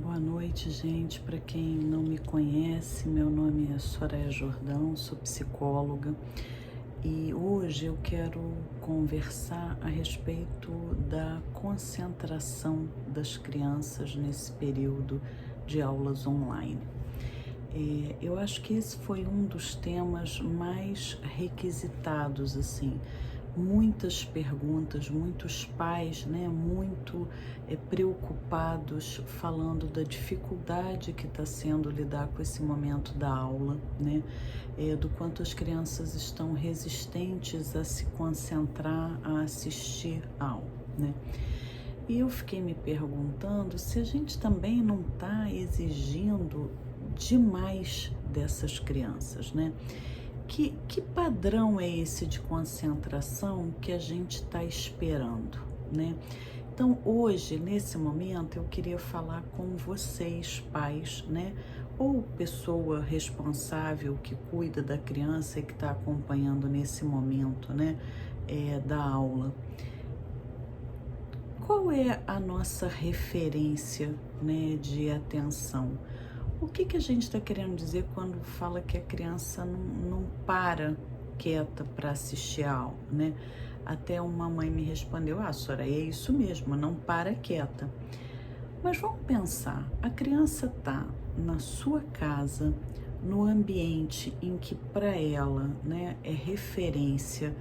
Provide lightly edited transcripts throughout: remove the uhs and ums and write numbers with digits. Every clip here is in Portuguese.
Boa noite, gente. Para quem não me conhece, meu nome é Soraya Jordão, sou psicóloga e hoje eu quero conversar a respeito da concentração das crianças nesse período de aulas online. Eu acho que esse foi um dos temas mais requisitados, assim, muitas perguntas, muitos pais, né, muito preocupados, falando da dificuldade que está sendo lidar com esse momento da aula, né, do quanto as crianças estão resistentes a se concentrar, a assistir a aula, né. E eu fiquei me perguntando se a gente também não está exigindo demais dessas crianças, né? Que padrão é esse de concentração que a gente está esperando, né? Então, hoje, nesse momento, eu queria falar com vocês, pais, né? Ou pessoa responsável que cuida da criança e que está acompanhando nesse momento, né? Da aula. Qual é a nossa referência, né, de atenção? O que a gente está querendo dizer quando fala que a criança não para quieta para assistir a aula, né? Até uma mãe me respondeu: Soraya, é isso mesmo, não para quieta. Mas vamos pensar, a criança está na sua casa, no ambiente em que para ela, né, é referência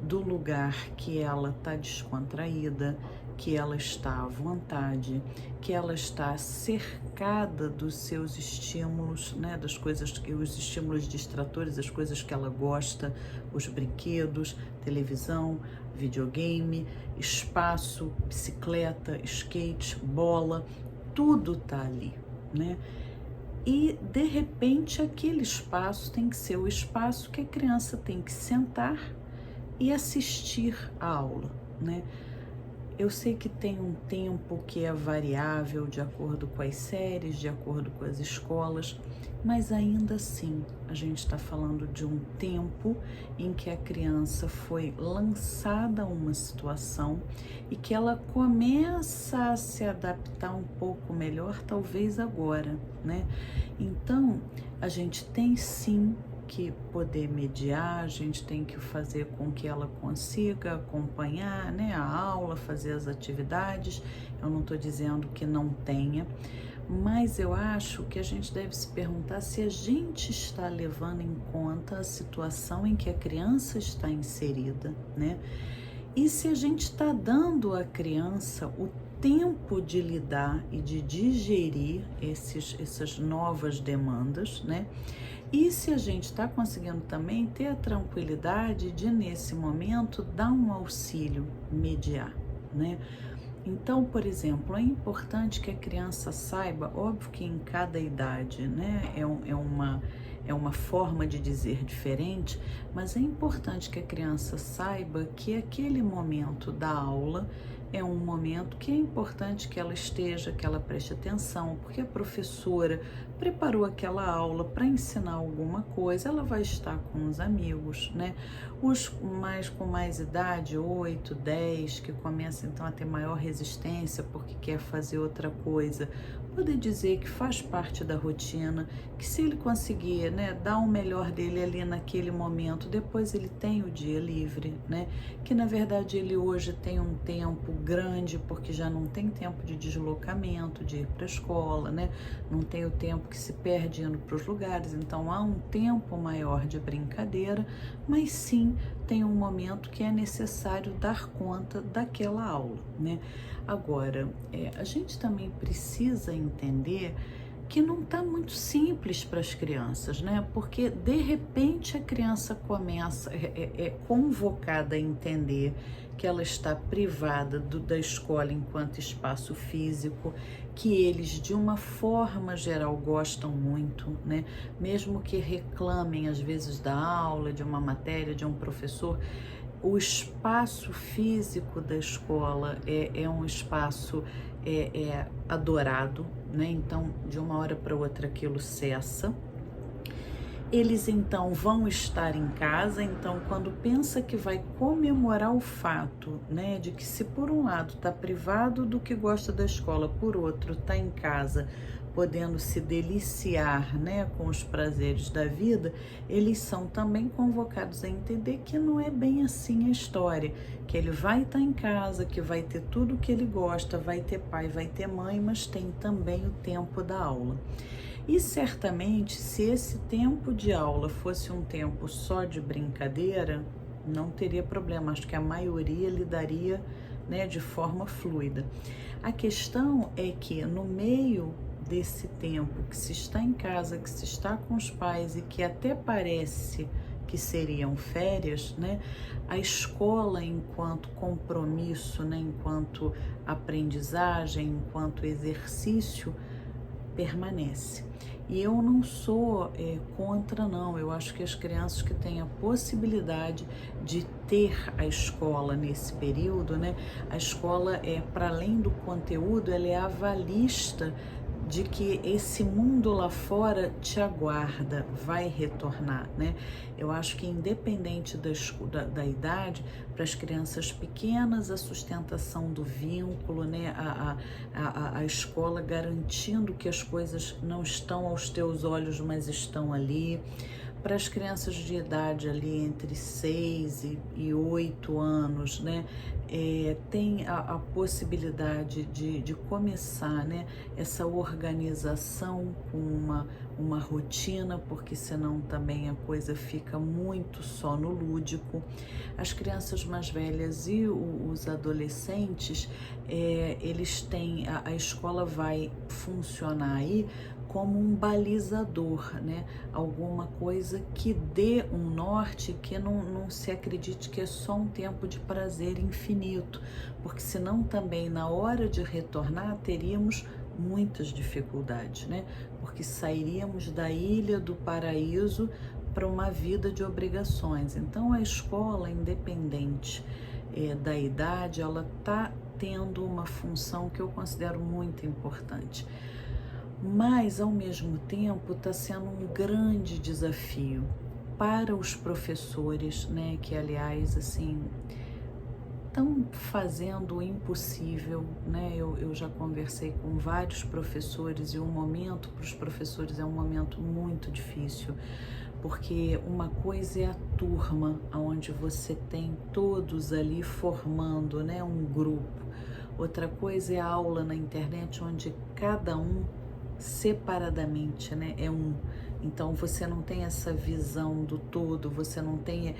do lugar que ela está descontraída, que ela está à vontade, que ela está cercada dos seus estímulos, né, das coisas que os estímulos distratores, as coisas que ela gosta, os brinquedos, televisão, videogame, espaço, bicicleta, skate, bola, tudo tá ali, né? E de repente aquele espaço tem que ser o espaço que a criança tem que sentar e assistir a aula, né? Eu sei que tem um tempo que é variável de acordo com as séries, de acordo com as escolas, mas ainda assim a gente está falando de um tempo em que a criança foi lançada a uma situação e que ela começa a se adaptar um pouco melhor, talvez agora, né? Então, a gente tem sim que poder mediar, a gente tem que fazer com que ela consiga acompanhar, né, a aula, fazer as atividades. Eu não estou dizendo que não tenha, mas eu acho que a gente deve se perguntar se a gente está levando em conta a situação em que a criança está inserida, né? E se a gente está dando à criança o tempo de lidar e de digerir essas novas demandas, né? E se a gente está conseguindo também ter a tranquilidade de, nesse momento, dar um auxílio, mediar, né? Então, por exemplo, é importante que a criança saiba, óbvio que em cada idade, né, é uma forma de dizer diferente, mas é importante que a criança saiba que aquele momento da aula é um momento que é importante que ela esteja, que ela preste atenção, porque a professora preparou aquela aula para ensinar alguma coisa, ela vai estar com os amigos, né? Os com mais idade, 8, 10, que começam então a ter maior resistência porque quer fazer outra coisa, poder dizer que faz parte da rotina, que se ele conseguir, né, dar o melhor dele ali naquele momento, depois ele tem o dia livre, né? Que na verdade ele hoje tem um tempo grande porque já não tem tempo de deslocamento, de ir para a escola, né? Não tem o tempo que se perde indo para os lugares, então há um tempo maior de brincadeira, mas sim tem um momento que é necessário dar conta daquela aula, né? Agora, a gente também precisa entender que não está muito simples para as crianças, né? Porque de repente a criança começa, é convocada a entender que ela está privada da escola enquanto espaço físico, que eles de uma forma geral gostam muito, né? Mesmo que reclamem às vezes da aula, de uma matéria, de um professor, o espaço físico da escola é um espaço adorado, né? Então, de uma hora para outra aquilo cessa. Eles então vão estar em casa, então quando pensa que vai comemorar o fato, né, de que se por um lado está privado do que gosta da escola, por outro está em casa, podendo se deliciar, né, com os prazeres da vida, eles são também convocados a entender que não é bem assim a história, que ele vai estar em casa, que vai ter tudo o que ele gosta, vai ter pai, vai ter mãe, mas tem também o tempo da aula. E certamente, se esse tempo de aula fosse um tempo só de brincadeira, não teria problema. Acho que a maioria lidaria, né, de forma fluida. A questão é que no meio desse tempo que se está em casa, que se está com os pais e que até parece que seriam férias, né, a escola enquanto compromisso, né, enquanto aprendizagem, enquanto exercício, permanece. E eu não sou contra, não. Eu acho que as crianças que têm a possibilidade de ter a escola nesse período, né? A escola para além do conteúdo, ela é avalista de que esse mundo lá fora te aguarda, vai retornar, né? Eu acho que independente da idade, para as crianças pequenas, a sustentação do vínculo, né? A escola garantindo que as coisas não estão aos teus olhos, mas estão ali. Para as crianças de idade ali entre 6 e 8 anos, né, tem a possibilidade de começar, né, essa organização com uma rotina, porque senão também a coisa fica muito só no lúdico. As crianças mais velhas e os adolescentes, eles têm, a escola vai funcionar aí como um balizador, né? Alguma coisa que dê um norte, que não se acredite que é só um tempo de prazer infinito, porque senão também na hora de retornar teríamos muitas dificuldades, né? Porque sairíamos da ilha do paraíso para uma vida de obrigações. Então a escola, independente da idade, ela está tendo uma função que eu considero muito importante. Mas, ao mesmo tempo, está sendo um grande desafio para os professores, né, que, aliás, assim, estão fazendo o impossível, né? Eu já conversei com vários professores e o momento para os professores é um momento muito difícil, porque uma coisa é a turma, onde você tem todos ali formando, né, um grupo. Outra coisa é a aula na internet, onde cada um separadamente, né, é um. Então você não tem essa visão do todo, você não tem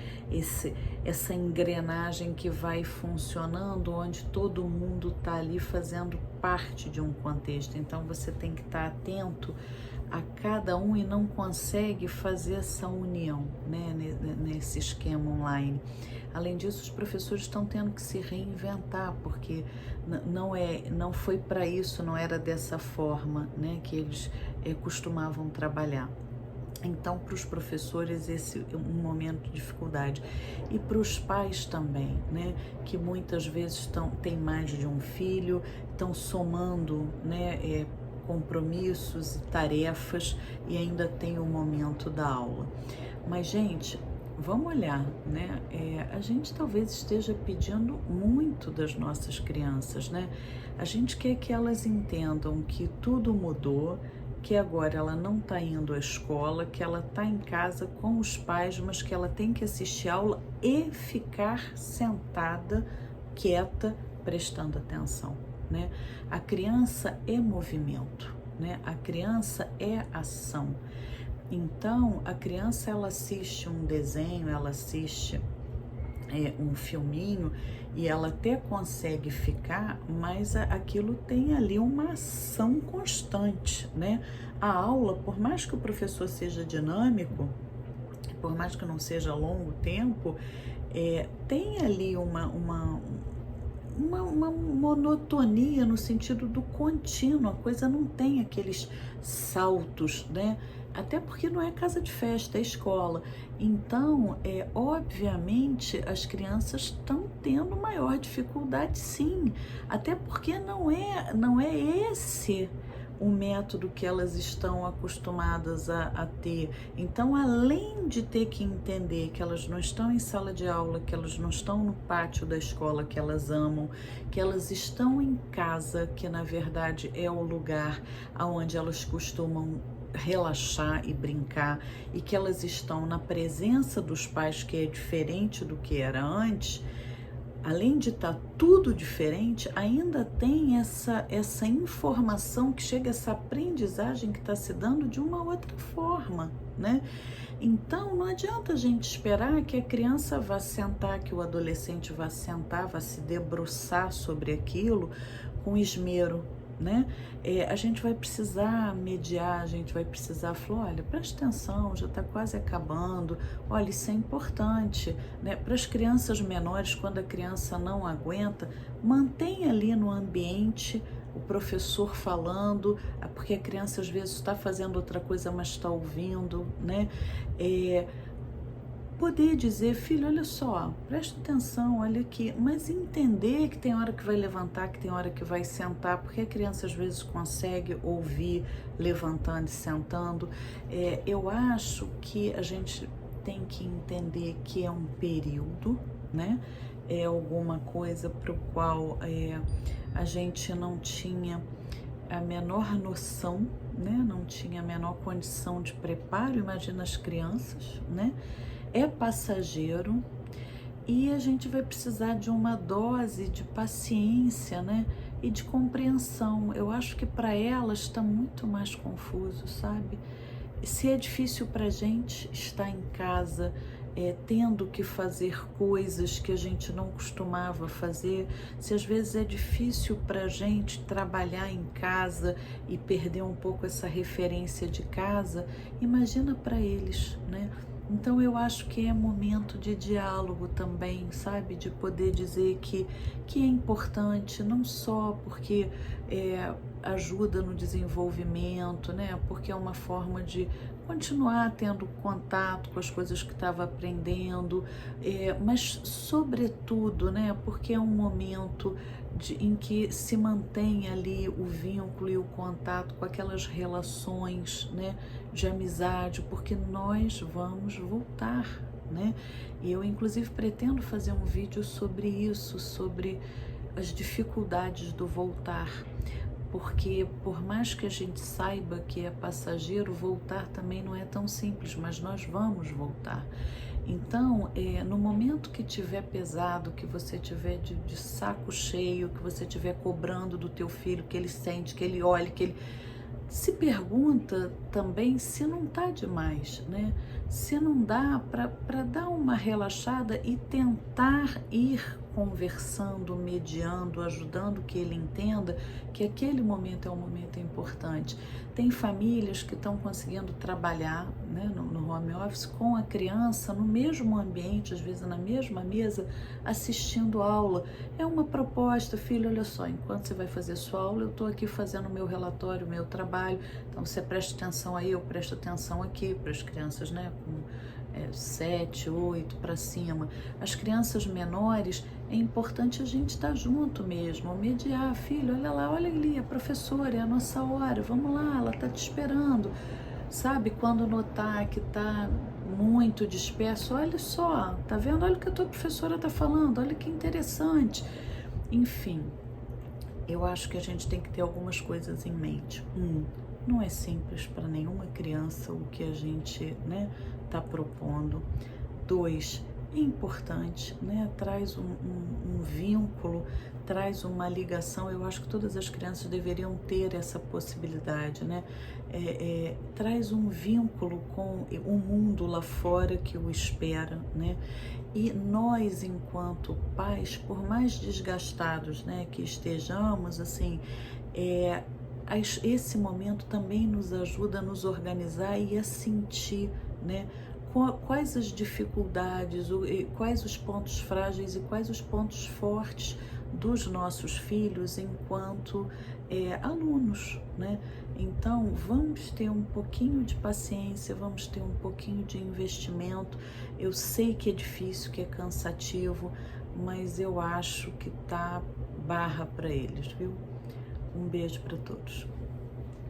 essa engrenagem que vai funcionando, onde todo mundo está ali fazendo parte de um contexto. Então você tem que estar atento a cada um e não consegue fazer essa união, né, nesse esquema online. Além disso, os professores estão tendo que se reinventar, porque não foi para isso, não era dessa forma, né, que eles costumavam trabalhar. Então, para os professores, esse é um momento de dificuldade. E para os pais também, né? Que muitas vezes têm mais de um filho, estão somando, né, compromissos e tarefas e ainda tem o momento da aula. Mas, gente, vamos olhar, né? A gente talvez esteja pedindo muito das nossas crianças, né? A gente quer que elas entendam que tudo mudou, que agora ela não está indo à escola, que ela está em casa com os pais, mas que ela tem que assistir a aula e ficar sentada, quieta, prestando atenção, né? A criança é movimento, né? A criança é ação. Então, a criança, ela assiste um desenho, ela assiste um filminho e ela até consegue ficar, mas aquilo tem ali uma ação constante, né? A aula, por mais que o professor seja dinâmico, por mais que não seja a longo tempo, tem ali uma monotonia no sentido do contínuo, a coisa não tem aqueles saltos, né? Até porque não é casa de festa, é escola. Então, obviamente, as crianças estão tendo maior dificuldade, sim. Até porque não é esse o método que elas estão acostumadas a ter. Então, além de ter que entender que elas não estão em sala de aula, que elas não estão no pátio da escola que elas amam, que elas estão em casa, que na verdade é o lugar onde elas costumam relaxar e brincar, e que elas estão na presença dos pais, que é diferente do que era antes. Além de estar tudo diferente, ainda tem essa informação que chega, essa aprendizagem que está se dando de uma outra forma, né? Então, não adianta a gente esperar que a criança vá sentar, que o adolescente vá sentar, vá se debruçar sobre aquilo com esmero, né? A gente vai precisar mediar, a gente vai precisar falar, olha, presta atenção, já está quase acabando, olha, isso é importante, né? Para as crianças menores, quando a criança não aguenta, mantém ali no ambiente o professor falando, porque a criança às vezes está fazendo outra coisa, mas está ouvindo, né? Poder dizer, filho, olha só, presta atenção, olha aqui, mas entender que tem hora que vai levantar, que tem hora que vai sentar, porque a criança às vezes consegue ouvir levantando e sentando. Eu acho que a gente tem que entender que é um período, né? É alguma coisa para o qual a gente não tinha a menor noção, né? Não tinha a menor condição de preparo, imagina as crianças, né? É passageiro e a gente vai precisar de uma dose de paciência, né? E de compreensão. Eu acho que para elas está muito mais confuso, sabe? Se é difícil para a gente estar em casa, tendo que fazer coisas que a gente não costumava fazer, se às vezes é difícil para a gente trabalhar em casa e perder um pouco essa referência de casa, imagina para eles, né? Então eu acho que é momento de diálogo também, sabe? De poder dizer que é importante, não só porque ajuda no desenvolvimento, né? Porque é uma forma de continuar tendo contato com as coisas que estava aprendendo, mas sobretudo, né? Porque é um momento em que se mantém ali o vínculo e o contato com aquelas relações, né, de amizade, porque nós vamos voltar, né? E eu inclusive pretendo fazer um vídeo sobre isso, sobre as dificuldades do voltar, porque por mais que a gente saiba que é passageiro, voltar também não é tão simples, mas nós vamos voltar. Então, no momento que tiver pesado, que você tiver de saco cheio, que você tiver cobrando do teu filho, que ele sente, que ele olhe, que ele se pergunta também se não tá demais, né? Se não dá para dar uma relaxada e tentar ir conversando, mediando, ajudando que ele entenda que aquele momento é um momento importante. Tem famílias que estão conseguindo trabalhar, né, no home office com a criança no mesmo ambiente, às vezes na mesma mesa, assistindo aula. É uma proposta, filho, olha só, enquanto você vai fazer sua aula, eu estou aqui fazendo o meu relatório, o meu trabalho, então você presta atenção aí, eu presto atenção aqui, para as crianças, né, com 7, 8 para cima. As crianças menores, é importante a gente estar junto mesmo, mediar, filho, olha lá, olha ali, a professora, é a nossa hora, vamos lá, ela está te esperando, sabe? Quando notar que está muito disperso, olha só, tá vendo? Olha o que a tua professora está falando, olha que interessante. Enfim, eu acho que a gente tem que ter algumas coisas em mente. Não é simples para nenhuma criança o que a gente, né, está propondo. 2, é importante, né? Traz um vínculo, traz uma ligação. Eu acho que todas as crianças deveriam ter essa possibilidade, né? Traz um vínculo com o mundo lá fora que o espera, né? E nós, enquanto pais, por mais desgastados, né, que estejamos, assim, esse momento também nos ajuda a nos organizar e a sentir, né, quais as dificuldades, quais os pontos frágeis e quais os pontos fortes dos nossos filhos enquanto alunos, né? Então, vamos ter um pouquinho de paciência, vamos ter um pouquinho de investimento. Eu sei que é difícil, que é cansativo, mas eu acho que tá barra para eles, viu? Um beijo para todos.